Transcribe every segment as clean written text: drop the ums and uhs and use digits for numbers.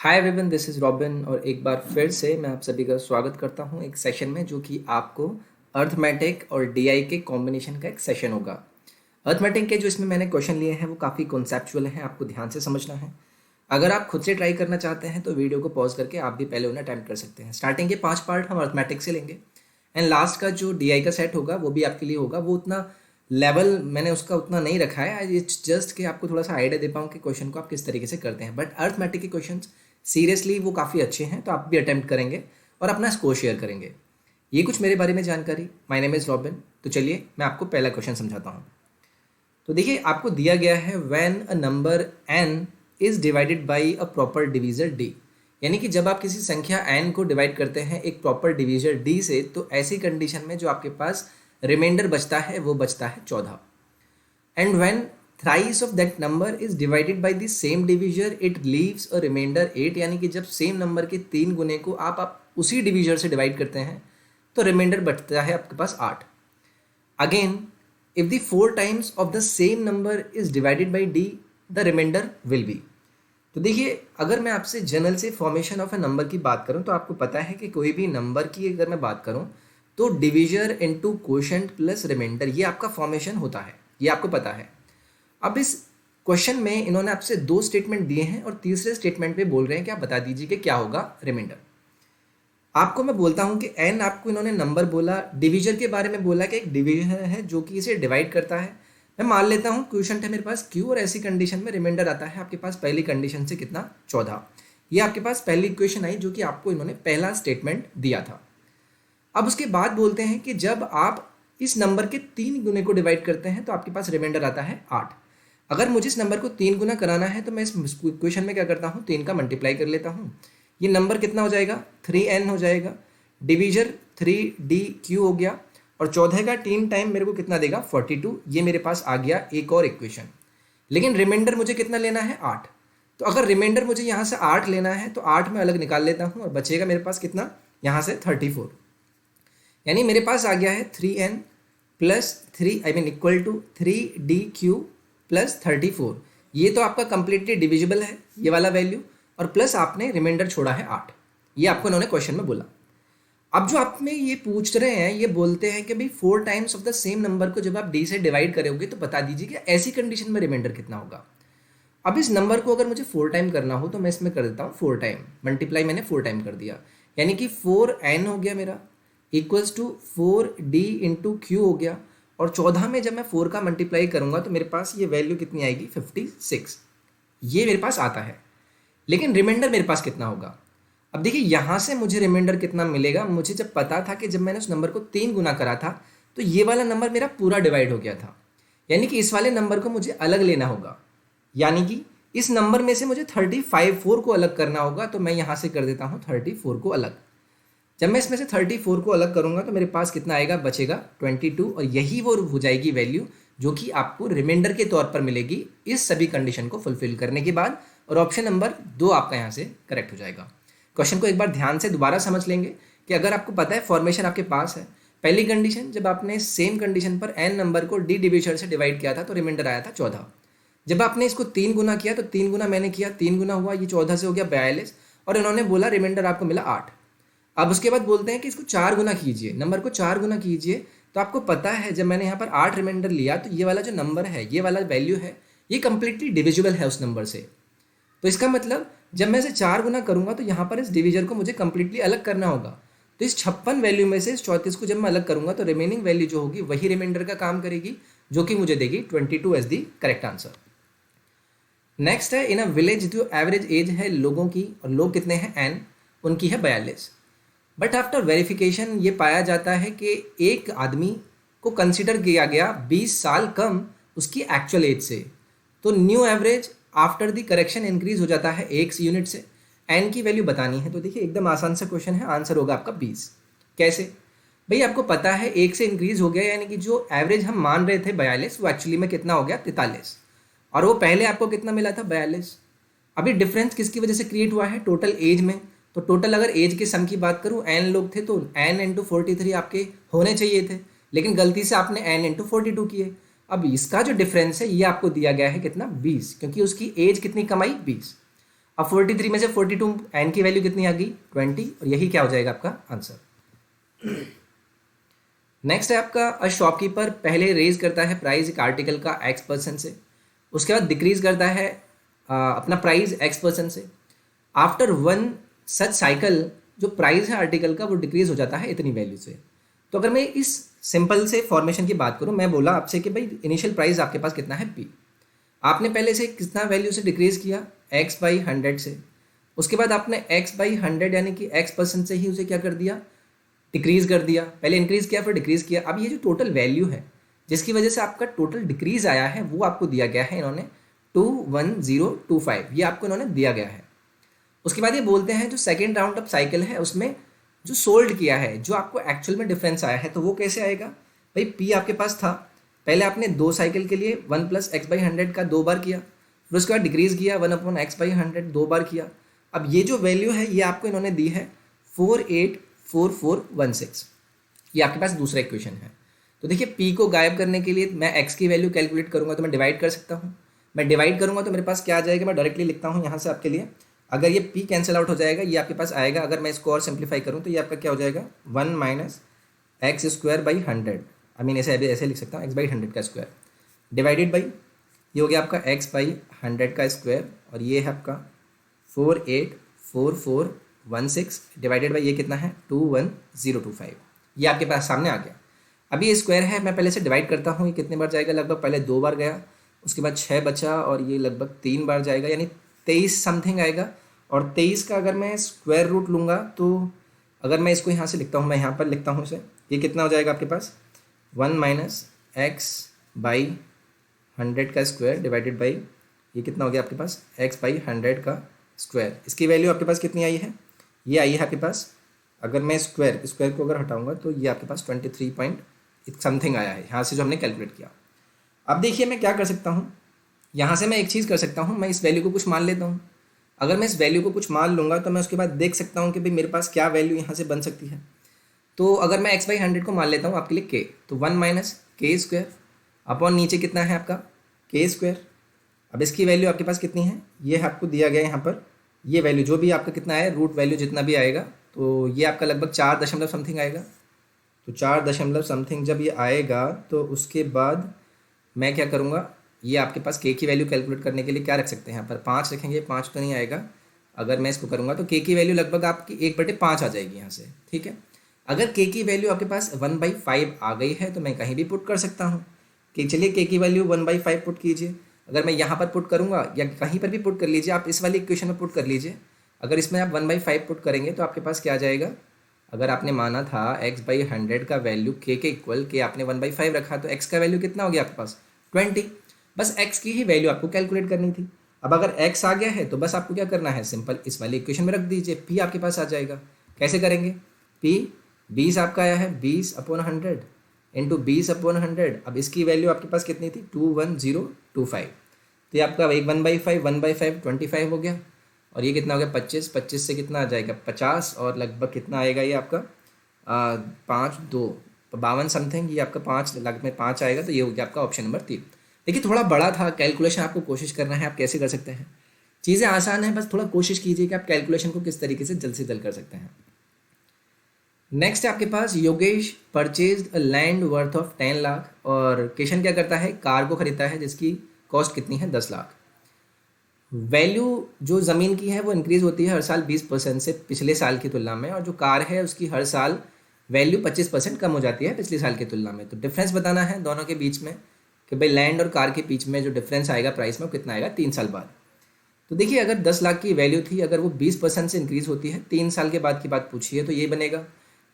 Hi everyone, this is robin और एक बार फिर से मैं आप सभी का स्वागत करता हूं एक सेशन में जो कि आपको अर्थमेटिक और डीआई के कॉम्बिनेशन का एक सेशन होगा। अर्थमेटिक के जो इसमें मैंने क्वेश्चन लिए हैं वो काफ़ी कॉन्सेप्चुअल हैं, आपको ध्यान से समझना है। अगर आप खुद से ट्राई करना चाहते हैं तो वीडियो को पॉज करके आप भी पहले उन्हें अटैम्प्ट कर सकते हैं। स्टार्टिंग के 5 पार्ट हम अर्थमेटिक से लेंगे एंड लास्ट का जो डीआई का सेट होगा वो भी आपके लिए होगा। वो उतना लेवल मैंने उसका उतना नहीं रखा है, इट्स जस्ट कि आपको थोड़ा सा आइडिया दे पाऊँ कि क्वेश्चन को आप किस तरीके से करते हैं। बट अर्थमेटिक के क्वेश्चन सीरियसली वो काफ़ी अच्छे हैं, तो आप भी अटेम्प्ट करेंगे और अपना स्कोर शेयर करेंगे। ये कुछ मेरे बारे में जानकारी। My name is robin. तो चलिए मैं आपको पहला क्वेश्चन समझाता हूँ। तो देखिए, आपको दिया गया है when a number n is divided by a proper divisor d, यानी कि जब आप किसी संख्या n को डिवाइड करते हैं एक प्रॉपर डिवीज़र d से, तो ऐसी कंडीशन में जो आपके पास रिमाइंडर बचता है वो बचता है 14। And when thrice of that number is divided by the same divisor it leaves a remainder 8, यानी कि जब सेम नंबर के 3 गुने को आप उसी डिवीजर से डिवाइड करते हैं तो रिमाइंडर बचता है आपके पास 8। Again if the 4 times of the same number is divided by d the remainder will be. तो देखिए, अगर मैं आपसे जनरल से फॉर्मेशन ऑफ ए नंबर की बात करूं तो आपको पता है कि कोई भी नंबर की अगर मैं बात करूं तो divisor into quotient plus remainder, ये आपका फॉर्मेशन होता है, ये आपको पता है। अब इस क्वेश्चन में इन्होंने आपसे 2 स्टेटमेंट दिए हैं और तीसरे स्टेटमेंट पे बोल रहे हैं कि आप बता दीजिए कि क्या होगा रिमाइंडर। आपको मैं बोलता हूं कि n आपको इन्होंने नंबर बोला, डिवीजर के बारे में बोला कि एक डिवीजर है जो कि इसे डिवाइड करता है। मैं मान लेता हूं क्वेश्चन है मेरे पास q, और ऐसी कंडीशन में रिमाइंडर आता है आपके पास पहली कंडीशन से कितना, 14। ये आपके पास पहली इक्वेशन आई जो कि आपको इन्होंने पहला स्टेटमेंट दिया था। अब उसके बाद बोलते हैं कि जब आप इस नंबर के 3 गुने को डिवाइड करते हैं तो आपके पास रिमाइंडर आता है 8। अगर मुझे इस नंबर को 3 गुना कराना है तो मैं इस इक्वेशन में क्या करता हूँ, 3 का मल्टीप्लाई कर लेता हूँ। ये नंबर कितना हो जाएगा, 3n हो जाएगा। डिवीजर 3dq हो गया और 14 का 3 टाइम मेरे को कितना देगा, 42। ये मेरे पास आ गया एक और इक्वेशन। लेकिन रिमाइंडर मुझे कितना लेना है, 8। तो अगर रिमाइंडर मुझे यहाँ से 8 लेना है तो 8 मैं अलग निकाल लेता हूँ और बचेगा मेरे पास कितना, यहाँ से 34। यानी मेरे पास आ गया है 3n plus 3 I mean equal to 3dq plus 34। ये तो आपका कंप्लीटली डिविजिबल है ये वाला वैल्यू, और प्लस आपने रिमाइंडर छोड़ा है 8। ये आपको इन्होंने क्वेश्चन में बोला। अब जो आप में ये पूछ रहे हैं, ये बोलते हैं कि भाई 4 times of the same number को जब आप d से डिवाइड करोगे तो बता दीजिए कि ऐसी कंडीशन में रिमाइंडर कितना होगा। अब इस नंबर को अगर मुझे 4 टाइम करना हो तो मैं इसमें कर देता हूँ 4 टाइम, मल्टीप्लाई मैंने 4 टाइम कर दिया, यानी कि 4n हो गया मेरा equals to 4d into Q हो गया। और 14 में जब मैं 4 का मल्टीप्लाई करूंगा तो मेरे पास ये वैल्यू कितनी आएगी, 56। ये मेरे पास आता है। लेकिन रिमाइंडर मेरे पास कितना होगा। अब देखिए, यहाँ से मुझे रिमाइंडर कितना मिलेगा, मुझे जब पता था कि जब मैंने उस नंबर को 3 गुना करा था तो ये वाला नंबर मेरा पूरा डिवाइड हो गया था, यानी कि इस वाले नंबर को मुझे अलग लेना होगा। यानी कि इस नंबर में से मुझे 34 को अलग करना होगा। तो मैं यहाँ से कर देता हूँ 34 को अलग। जब मैं इसमें से 34 को अलग करूंगा तो मेरे पास कितना आएगा, बचेगा 22। और यही वो हो जाएगी वैल्यू जो कि आपको रिमाइंडर के तौर पर मिलेगी इस सभी कंडीशन को फुलफिल करने के बाद। और ऑप्शन नंबर 2 आपका यहाँ से करेक्ट हो जाएगा। क्वेश्चन को एक बार ध्यान से दोबारा समझ लेंगे कि अगर आपको पता है फॉर्मेशन आपके पास है। पहली कंडीशन, जब आपने सेम कंडीशन पर n नंबर को d डिविजर से डिवाइड किया था तो रिमाइंडर आया था 14। जब आपने इसको 3 गुना किया तो 3 गुना मैंने किया, 3 गुना हुआ, ये 14 से हो गया 42, और इन्होंने बोला रिमाइंडर आपको मिला 8। अब उसके बाद बोलते हैं कि इसको 4 गुना कीजिए, नंबर को 4 गुना कीजिए। तो आपको पता है जब मैंने यहाँ पर 8 रिमाइंडर लिया तो ये वाला जो नंबर है, ये वाला वैल्यू है, ये कंप्लीटली डिविजिबल है उस नंबर से। तो इसका मतलब जब मैं इसे 4 गुना करूंगा तो यहाँ पर इस डिविजर को मुझे कंप्लीटली अलग करना होगा। तो इस 56 वैल्यू में से इस 34 को जब मैं अलग करूंगा तो रिमेनिंग वैल्यू जो होगी वही रिमाइंडर का काम करेगी, जो कि मुझे देगी 22 as the correct answer. Next है, इन अ विलेज जो एवरेज एज है लोगों की, और लोग कितने हैं n, उनकी है 42। बट आफ्टर वेरिफिकेशन ये पाया जाता है कि एक आदमी को कंसिडर किया गया 20 साल कम उसकी एक्चुअल एज से। तो new average after the correction increase हो जाता है 1 यूनिट से। एन की वैल्यू बतानी है। तो देखिए, एकदम आसान सा क्वेश्चन है, आंसर होगा आपका 20। कैसे भाई, आपको पता है 1 से इंक्रीज हो गया, यानी कि जो एवरेज हम मान रहे थे 42 वो एक्चुअली में कितना हो गया, 43। और वो पहले आपको कितना मिला था, 42। अभी डिफरेंस किसकी वजह से क्रिएट हुआ है, टोटल एज में। तो टोटल अगर एज के सम की बात करूँ, n लोग थे तो n इंटू 43 आपके होने चाहिए थे, लेकिन गलती से आपने n इंटू 42 किए। अब इसका जो डिफरेंस है ये आपको दिया गया है कितना, 20, क्योंकि उसकी एज कितनी कम आई, 20। अब 43 में से 42 एन की वैल्यू कितनी आ गई 20, और यही क्या हो जाएगा आपका आंसर। नेक्स्ट है आपका अ शॉपकीपर पहले रेज करता है प्राइस एक आर्टिकल का X% से, उसके बाद डिक्रीज करता है अपना प्राइस X% से। आफ्टर वन सच साइकिल जो प्राइस है आर्टिकल का वो डिक्रीज हो जाता है इतनी वैल्यू से। तो अगर मैं इस सिंपल से फॉर्मेशन की बात करूं, मैं बोला आपसे कि भाई इनिशियल प्राइस आपके पास कितना है P, आपने पहले से कितना वैल्यू से डिक्रीज किया X/100 से, उसके बाद आपने X/100 यानी कि X% से ही उसे क्या कर दिया डिक्रीज कर दिया, पहले इंक्रीज किया फिर डिक्रीज किया। अब ये जो टोटल वैल्यू है जिसकी वजह से आपका टोटल डिक्रीज आया है वो आपको दिया गया है इन्होंने 21025, ये आपको इन्होंने दिया गया है। उसके बाद ये बोलते हैं जो सेकेंड राउंड ऑफ साइकिल है उसमें जो सोल्ड किया है जो आपको एक्चुअल में डिफरेंस आया है तो वो कैसे आएगा भाई, पी आपके पास था, पहले आपने 2 साइकिल के लिए 1 + X/100 का 2 बार किया, फिर उसके बाद डिक्रीज किया 1/X/100 2 बार किया। अब ये जो वैल्यू है ये आपको इन्होंने दी है 484416, ये आपके पास दूसरा इक्वेशन है। तो देखिए पी को गायब करने के लिए मैं एक्स की वैल्यू कैलकुलेट करूंगा तो मैं डिवाइड कर सकता हूँ, मैं डिवाइड करूंगा तो मेरे पास क्या आ जाएगा, मैं डायरेक्टली लिखता हूँ यहाँ से आपके लिए। अगर ये पी कैंसिल आउट हो जाएगा ये आपके पास आएगा, अगर मैं इसको और सिंप्लीफाई करूँ तो ये आपका क्या हो जाएगा 1 - X²/100, आई मीन ऐसे ऐसे लिख सकता हूँ X/100 का स्क्वायर डिवाइडेड बाई ये हो गया आपका X/100 का स्क्वायर, और ये है आपका 484416 डिवाइडेड बाई ये कितना है 21025, ये आपके पास सामने आ गया। अभी ये स्क्वायर है, मैं पहले से डिवाइड करता हूँ, ये कितने बार जाएगा, लगभग पहले 2 बार गया, उसके बाद 6 बचा और ये लगभग 3 बार जाएगा, यानी 23 समथिंग आएगा। और 23 का अगर मैं स्क्वायर रूट लूँगा तो अगर मैं इसको यहाँ से लिखता हूँ, मैं यहाँ पर लिखता हूँ इसे, ये कितना हो जाएगा आपके पास 1 - X/100 का स्क्वायर डिवाइडेड बाई ये कितना हो गया आपके पास X/100 का स्क्वायर। इसकी वैल्यू आपके पास कितनी आई है, ये आई है आपके पास, अगर मैं स्क्वायर को अगर हटाऊंगा तो ये आपके पास 23 पॉइंट समथिंग आया है यहाँ से जो हमने कैलकुलेट किया। अब देखिए मैं क्या कर सकता हूँ, यहाँ से मैं एक चीज़ कर सकता हूँ, मैं इस वैल्यू को कुछ मान लेता हूँ। अगर मैं इस वैल्यू को कुछ मान लूँगा तो मैं उसके बाद देख सकता हूँ कि भाई मेरे पास क्या वैल्यू यहाँ से बन सकती है। तो अगर मैं X/100 को मान लेता हूँ आपके लिए K, तो 1 - K² अपॉन नीचे कितना है आपका K²। अब इसकी वैल्यू आपके पास कितनी है, ये आपको दिया गया है यहाँ पर, ये वैल्यू जो भी आपका कितना है रूट वैल्यू जितना भी आएगा तो ये आपका लगभग 4 दशमलव समथिंग आएगा। तो 4 दशमलव समथिंग जब ये आएगा तो उसके बाद मैं क्या करूँगा, ये आपके पास K की वैल्यू कैलकुलेट करने के लिए क्या रख सकते हैं यहाँ पर 5 रखेंगे, 5 तो नहीं आएगा। अगर मैं इसको करूँगा तो K की वैल्यू लगभग आपकी 1/5 आ जाएगी यहाँ से, ठीक है। अगर K की वैल्यू आपके पास 1/5 आ गई है तो मैं कहीं भी पुट कर सकता हूँ कि चलिए K की वैल्यू 1/5 पुट कीजिए। अगर मैं यहाँ पर पुट करूँगा या कहीं पर भी पुट कर लीजिए, आप इस वाली इक्वेशन में पुट कर लीजिए, अगर इसमें आप 1/5 पुट करेंगे तो आपके पास क्या आ जाएगा, अगर आपने माना था X/100 का वैल्यू K के इक्वल, K आपने 1/5 रखा तो X का वैल्यू कितना हो गया आपके पास 20, बस X की ही वैल्यू आपको कैलकुलेट करनी थी। अब अगर X आ गया है तो बस आपको क्या करना है, सिंपल इस वाली इक्वेशन में रख दीजिए, P आपके पास आ जाएगा। कैसे करेंगे, P 20 आपका आया है 20/100 इंटू 20/100, अब इसकी वैल्यू आपके पास कितनी थी 21025, तो ये आपका 1/5 1/5 25 हो गया, और ये कितना हो गया 25, 25 से कितना आ जाएगा 50, और लगभग कितना आएगा ये आपका 5 2 52 समथिंग, ये आपका 5 लगभग में 5 आएगा, तो ये हो गया आपका ऑप्शन नंबर 3। देखिए थोड़ा बड़ा था कैलकुलेशन, आपको कोशिश करना है आप कैसे कर सकते हैं, चीज़ें आसान है, बस थोड़ा कोशिश कीजिए कि आप कैलकुलेशन को किस तरीके से जल्द से जल्द कर सकते हैं। नेक्स्ट है आपके पास Yogesh purchase a land worth of 10 lakh, और किशन क्या करता है कार को खरीदता है जिसकी कॉस्ट कितनी है 10 लाख। वैल्यू जो ज़मीन की है वो इंक्रीज़ होती है हर साल 20% से पिछले साल की तुलना में, और जो कार है उसकी हर साल वैल्यू 25% कम हो जाती है पिछले साल की तुलना में। तो डिफरेंस बताना है दोनों के बीच में कि भाई लैंड और कार के बीच में जो डिफरेंस आएगा प्राइस में वो कितना आएगा 3 साल बाद। तो देखिए अगर 10 लाख की वैल्यू थी, अगर वो 20% से इंक्रीज़ होती है, 3 साल के बाद की बात पूछी है, तो ये बनेगा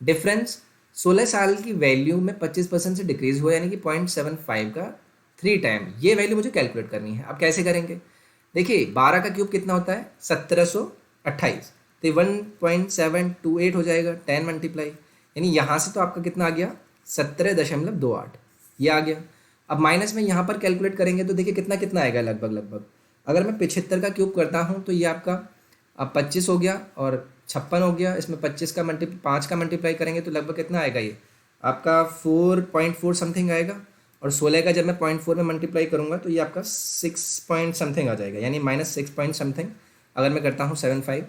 डिफरेंस 16 साल की वैल्यू में 25% से डिक्रीज़ हुआ, यानी कि 0.75 का 3 टाइम, ये वैल्यू मुझे कैलकुलेट करनी है। अब कैसे करेंगे, देखिए 12 का क्यूब कितना होता है 1728, तो 1.728 हो जाएगा 10 मल्टीप्लाई, यानी यहाँ से तो आपका कितना आ गया 17.28, ये आ गया। अब माइनस में यहाँ पर कैलकुलेट करेंगे तो देखिए कितना कितना आएगा लगभग अगर मैं 75 का क्यूब करता हूँ तो ये आपका अब 25 हो गया और 56 हो गया, इसमें 25 का 5 का मल्टीप्लाई करेंगे तो लगभग कितना आएगा, ये आपका 4.4 समथिंग आएगा, और 16 का जब मैं 0.4 में मल्टीप्लाई करूँगा तो ये आपका 6 पॉइंट समथिंग आ जाएगा, यानी -6 पॉइंट समथिंग अगर मैं करता हूँ 7.5,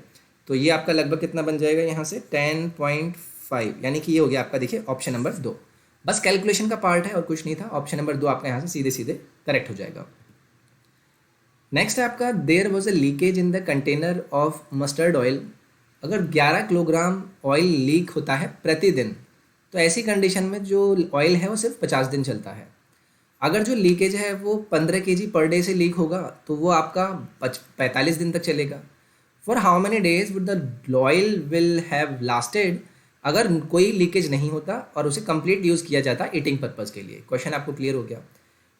तो ये आपका लगभग कितना बन जाएगा यहाँ से 10.5, यानी कि ये हो गया आपका, देखिए ऑप्शन नंबर 2। बस कैलकुलेशन का पार्ट है और कुछ नहीं था। ऑप्शन नंबर 2 आपका यहाँ से सीधे सीधे करेक्ट हो जाएगा। नेक्स्ट है आपका, there was a leakage in the container of mustard oil. अगर 11 किलोग्राम ऑयल लीक होता है प्रतिदिन, तो ऐसी कंडीशन में जो ऑयल है वो सिर्फ 50 दिन चलता है। अगर जो लीकेज है वो 15 केजी पर डे से लीक होगा, तो वो आपका 45 दिन तक चलेगा। For how many days would the oil will have lasted, अगर कोई लीकेज नहीं होता और उसे कंप्लीट यूज़ किया जाता ईटिंग पर्पज़ के लिए। क्वेश्चन आपको क्लियर हो गया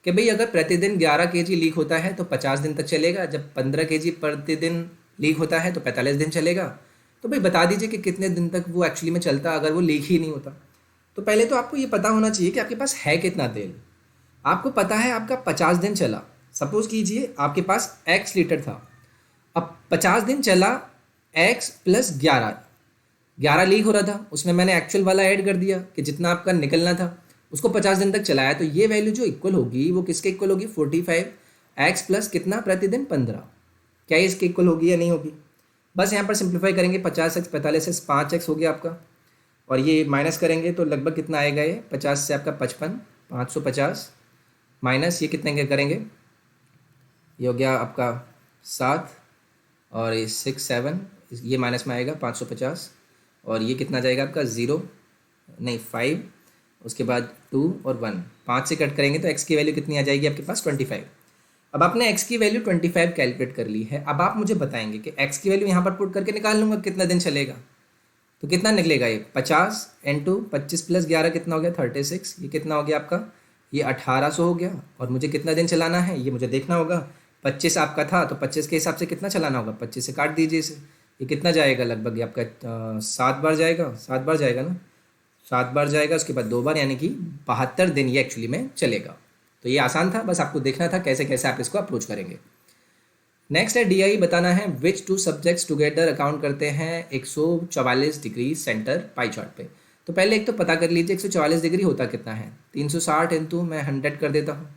कि भाई अगर प्रतिदिन 11 केजी लीक होता है तो 50 दिन तक चलेगा, जब 15 केजी प्रतिदिन लीक होता है तो 45 दिन चलेगा। तो भाई बता दीजिए कि कितने दिन तक वो एक्चुअली में चलता अगर वो लीक ही नहीं होता। तो पहले तो आपको ये पता होना चाहिए कि आपके पास है कितना तेल। आपको पता है आपका 50 दिन चला, सपोज कीजिए आपके पास x लीटर था। अब 50 दिन चला, x प्लस 11 लीक हो रहा था, उसमें मैंने एक्चुअल वाला ऐड कर दिया कि जितना आपका निकलना था, उसको 50 दिन तक चलाया, तो ये वैल्यू जो इक्वल होगी वो किसके इक्वल होगी, 45x प्लस कितना प्रतिदिन 15। क्या ये इसके इक्वल होगी या नहीं होगी? बस यहाँ पर सिंप्लीफाई करेंगे, 50x 45x 5x हो गया आपका, और ये माइनस करेंगे तो लगभग कितना आएगा, ये 50 से आपका 55, 550 माइनस ये कितने के करेंगे, ये हो गया आपका 7 और ये 6 7, ये माइनस में आएगा 550, और ये कितना जाएगा आपका 0 नहीं 5, उसके बाद 2 और 1, 5 से कट करेंगे तो x की वैल्यू कितनी आ जाएगी आपके पास 25। अब आपने x की वैल्यू 25 कैलकुलेट कर ली है। अब आप मुझे बताएंगे कि x की वैल्यू यहाँ पर पुट करके निकाल लूँगा कितना दिन चलेगा, तो कितना निकलेगा, ये 50 इंटू 25 प्लस 11 कितना हो गया 36, ये कितना हो गया आपका, ये 1800 हो गया। और मुझे कितना दिन चलाना है ये मुझे देखना होगा। 25 आपका था तो 25 के हिसाब से कितना चलाना होगा, 25 से काट दीजिए इसे, ये कितना जाएगा, लगभग ये आपका 7 बार जाएगा, 7 बार जाएगा ना, 7 बार जाएगा, उसके बाद 2 बार, यानी कि 72 दिन ये एक्चुअली में चलेगा। तो ये आसान था, बस आपको देखना था कैसे कैसे आप इसको अप्रोच करेंगे। नेक्स्ट है DI बताना है, विच टू सब्जेक्ट्स टुगेदर अकाउंट करते हैं 144 डिग्री सेंटर पाई चार्ट पे। तो पहले एक तो पता कर लीजिए 144 डिग्री होता कितना है, 360 इंटू मैं 100 कर देता हूँ,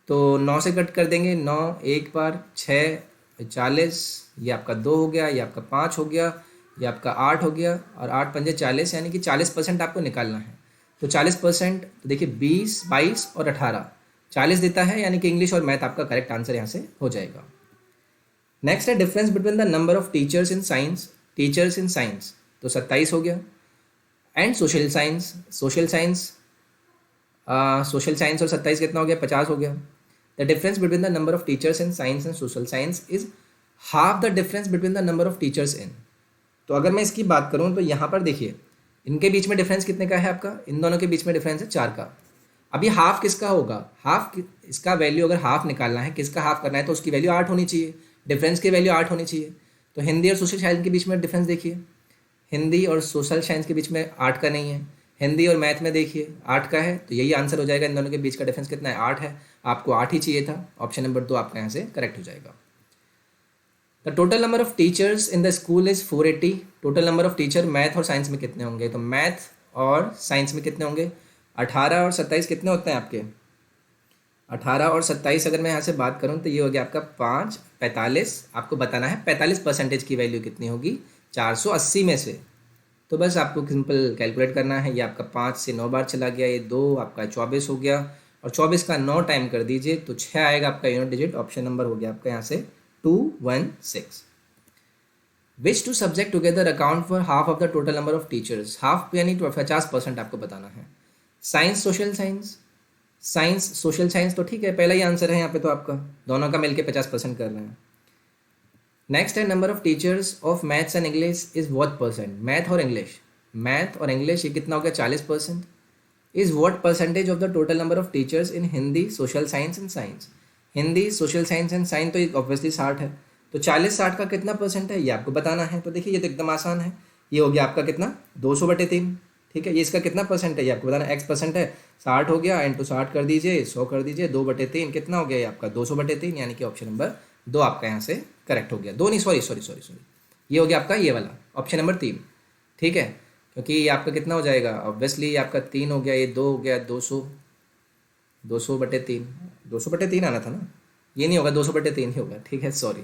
तो 9 से कट कर देंगे, 9 एक बार, 6 40, ये आपका 2 हो गया, ये आपका 5 हो गया, ये आपका 8 हो गया, और 8 पंजे 40, यानी कि 40% आपको निकालना है। तो 40%, तो देखिए 20 22 और 18 40 देता है, यानी कि इंग्लिश और मैथ आपका करेक्ट आंसर यहाँ से हो जाएगा। नेक्स्ट है, difference between the number of teachers in science, teachers in science तो 27 हो गया, and social science, social science और 27 कितना हो गया, 50 हो गया। The difference between the number of teachers in science and social science is half the difference between the number of teachers in. तो अगर मैं इसकी बात करूँ तो यहाँ पर देखिए इनके बीच में डिफरेंस कितने का है आपका, इन दोनों के बीच में डिफरेंस है 4 का। अब ये हाफ किसका होगा, हाफ इसका वैल्यू अगर हाफ निकालना है, किसका हाफ करना है, तो उसकी वैल्यू 8 होनी चाहिए, डिफरेंस की वैल्यू 8 होनी चाहिए। तो हिंदी और सोशल साइंस के बीच में डिफरेंस देखिए, हिंदी और सोशल साइंस के बीच में 8 का नहीं है, हिंदी और मैथ में देखिए 8 का है, तो यही आंसर हो जाएगा। इन दोनों के बीच का डिफरेंस कितना है, 8 है, आपको 8 ही चाहिए था। ऑप्शन नंबर 2 आपका यहाँ से करेक्ट हो जाएगा। The total number of teachers in the school is 480। Total number of teacher math और साइंस में कितने होंगे, तो मैथ और साइंस में कितने होंगे, 18 और 27 कितने होते हैं आपके, 18 और 27 अगर मैं यहाँ से बात करूँ तो ये हो गया आपका 5 45। आपको बताना है 45% की वैल्यू कितनी होगी 480 में से। तो बस आपको सिंपल कैलकुलेट करना है, ये आपका 5 से 9 बार चला गया, ये 2 आपका 24 हो गया, और 24 का 9 टाइम कर दीजिए तो 6 आएगा आपका यूनिट डिजिट। ऑप्शन नंबर हो गया आपका यहाँ से 216। Which two subject together account for half of the total number of teachers, half यानी 50% आपको बताना है। Science social science, science social science तो ठीक है, पहला ही आंसर है यहाँ पे, तो आपका दोनों का मिलके 50% कर रहे हैं। नेक्स्ट है, number of teachers of maths and English is what percent, math और इंग्लिश, मैथ और इंग्लिश ये कितना हो गया 40%, is what percentage of the total number of teachers in Hindi social science and science. Hindi social science and science तो obviously 60 है, तो 40-60 का कितना परसेंट है ये आपको बताना है। तो देखिए ये तो एकदम आसान है, ये हो गया आपका कितना 200/3, ठीक है। ये इसका कितना परसेंट है ये आपको बताना, x% है, 60 हो गया, इंटू 60 कर दीजिए, 100 कर दीजिए, 2/3 कितना हो गया ये आपका 200/3, यानी कि ऑप्शन नंबर 2 आपका यहाँ से करेक्ट हो गया। 2 नहीं, सॉरी, ये हो गया आपका ये वाला ऑप्शन नंबर 3, ठीक है, क्योंकि ये आपका कितना हो जाएगा, ऑब्वियसली ये आपका 3 हो गया, ये 2 हो गया, 200/3 आना था ना, ये नहीं होगा 200/3 ही होगा, ठीक है, सॉरी।